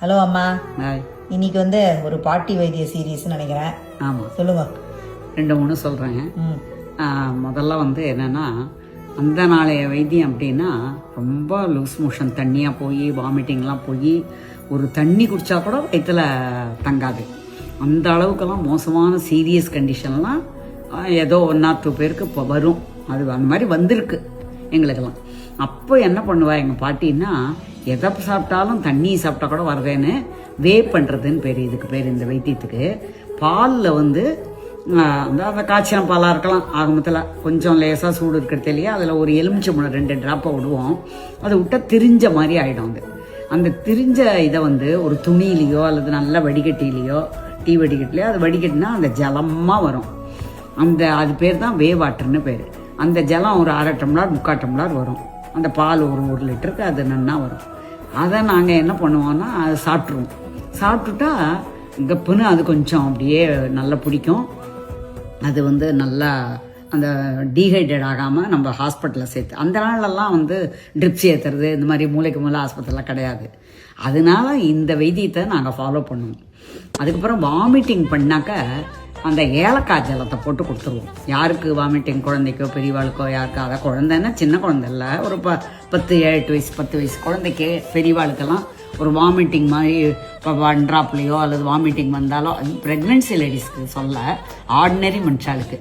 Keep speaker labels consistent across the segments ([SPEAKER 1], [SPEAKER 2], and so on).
[SPEAKER 1] Hello அம்மா.
[SPEAKER 2] Hi.
[SPEAKER 1] இன்னைக்கு ஒரு பாட்டி வைத்திய சீரீஸ்ன்னு நினைக்கிறேன்.
[SPEAKER 2] ஆமாம்,
[SPEAKER 1] சொல்லுங்க.
[SPEAKER 2] 2-3 சொல்கிறேன். முதல்ல என்னென்னா, அந்த நாளைய வைத்தியம் அப்படின்னா ரொம்ப லூஸ் மோஷன் தண்ணியாக போய் வாமிட்டிங்லாம் போய் ஒரு தண்ணி குடித்தா கூட வயிற்றில் தங்காது. அந்த அளவுக்கெல்லாம் மோசமான சீரியஸ் கண்டிஷன்லாம் ஏதோ 1 or 2 பேருக்கு இப்போ வரும். அது அந்த மாதிரி வந்திருக்கு எங்களுக்கெல்லாம். அப்போ என்ன பண்ணுவா எங்கள் பாட்டின்னா, எதை சாப்பிட்டாலும் தண்ணி சாப்பிட்டா கூட வருதேன்னு பண்ணுறதுன்னு பேர். இதுக்கு பேர், இந்த வைத்தியத்துக்கு. பாலில் அந்த காய்ச்சின பாலாக இருக்கலாம், ஆரம்பத்தில் கொஞ்சம் லேசாக சூடு இருக்கிறது இல்லையா, அதில் ஒரு எலுமிச்சம்பழம் 2 ட்ராப்பை விடுவோம். அதை விட்டால் திரிஞ்ச மாதிரி ஆகிடும். அந்த திரிஞ்ச இதை ஒரு துணியிலையோ அல்லது நல்ல வடிகட்டிலையோ, டீ வடிகட்டிலையோ, அது வடிகட்டினா அந்த ஜலமாக வரும். அது பேர் தான் வாட்டர்னு பேர். அந்த ஜலம் ஒரு 1/2 டம்ளர் 3/4 டம்ளர் வரும். அந்த பால் ஒரு 1 லிட்டருக்கு அது நன்னா வரும். அதை நாங்கள் என்ன பண்ணுவோன்னா, அதை சாப்பிட்ருவோம். சாப்பிட்டுட்டா கப்புன்னு அது கொஞ்சம் அப்படியே நல்லா பிடிக்கும். அது நல்லா அந்த டீஹைட்ரேட் ஆகாமல் நம்ம ஹாஸ்பிட்டலில் சேர்த்து, அந்த நாளெல்லாம் ட்ரிப்ஸ் ஏற்றுறது இந்த மாதிரி மூளைக்கு மூளை ஆஸ்பத்திரிலாம் கிடையாது. அதனால இந்த வைத்தியத்தை நாங்கள் ஃபாலோ பண்ணுவோம். அதுக்கப்புறம் வாமிட்டிங் பண்ணாக்க அந்த ஏலக்காய் ஜலத்தை போட்டு கொடுத்துருவோம். யாருக்கு வாமிட்டிங், குழந்தைக்கோ பெரியவாளுக்கோ, யாருக்கு, அதை குழந்தைன்னா சின்ன குழந்தை இல்லை, ஒரு 10-8 வயசு 10 வயசு குழந்தைக்கு, பெரியவாளுக்கெல்லாம் ஒரு வாமிட்டிங் மாதிரி இப்போ 1 ட்ராப்லேயோ அல்லது வாமிட்டிங் வந்தாலோ, அது ப்ரெக்னென்சி லேடிஸ்க்கு சொல்ல, ஆர்டினரி மனுஷாளுக்கு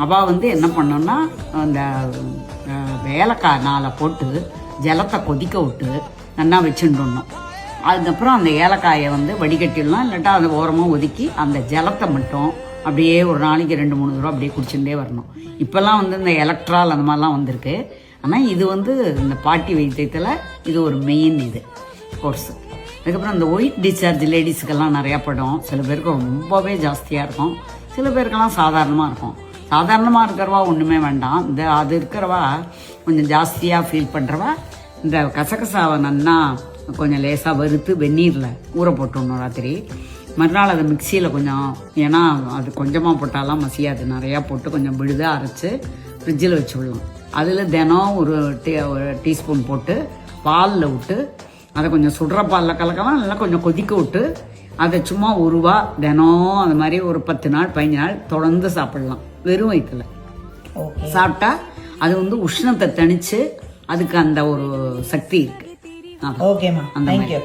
[SPEAKER 2] அவள் என்ன பண்ணோன்னா, அந்த ஏலக்காய் நாளை போட்டு ஜலத்தை கொதிக்க விட்டு நல்லா வச்சுட்டோம். அதுக்கப்புறம் அந்த ஏலக்காயை வடிகட்டிடலாம், இல்லாட்டா அதை ஓரமாக ஒதுக்கி அந்த ஜலத்தை மட்டும் அப்படியே ஒரு நாளைக்கு 2-3 தடவை அப்படியே குடிச்சுட்டே வரணும். இப்போல்லாம் இந்த எலக்ட்ரால் அந்த மாதிரிலாம் வந்திருக்கு. ஆனால் இது இந்த பாட்டி வைத்தியத்தில் இது ஒரு மெயின் கோர்ஸ். அதுக்கப்புறம் இந்த ஒயிட் டிஸ்சார்ஜ் லேடிஸுக்கெல்லாம் நிறையா படும். சில பேருக்கு ரொம்பவே ஜாஸ்தியாக இருக்கும், சில பேருக்கெல்லாம் சாதாரணமாக இருக்கும். சாதாரணமாக இருக்கிறவா ஒன்றுமே வேண்டாம். அது இருக்கிறவா கொஞ்சம் ஜாஸ்தியாக ஃபீல் பண்ணுறவா இந்த கசகசாவை நன்னா கொஞ்சம் லேசாக வறுத்து வெந்நீரில் ஊற போட்டுடணும் ராத்திரி. மறுநாள் அதை மிக்சியில் கொஞ்சம், ஏன்னா அது கொஞ்சமாக போட்டாலாம் மசியாது, நிறையா போட்டு கொஞ்சம் விழுதாக அரைச்சி ஃப்ரிட்ஜில் வச்சு விடலாம். அதில் தினம் ஒரு டீஸ்பூன் போட்டு பாலில் விட்டு, அதை கொஞ்சம் சுடுற பாலில் கலக்கலாம், இல்லை கொஞ்சம் கொதிக்க விட்டு அதை சும்மா 1 ரூபா தினம் அது மாதிரி ஒரு 10 நாள் 15 நாள் தொடர்ந்து சாப்பிடலாம் வெறும் வயிற்றுல. சாப்பிட்டா அது உஷ்ணத்தை தணித்து அதுக்கு அந்த ஒரு சக்தி இருக்குது.
[SPEAKER 1] ஓகேம்மா, தேங்க்யூ.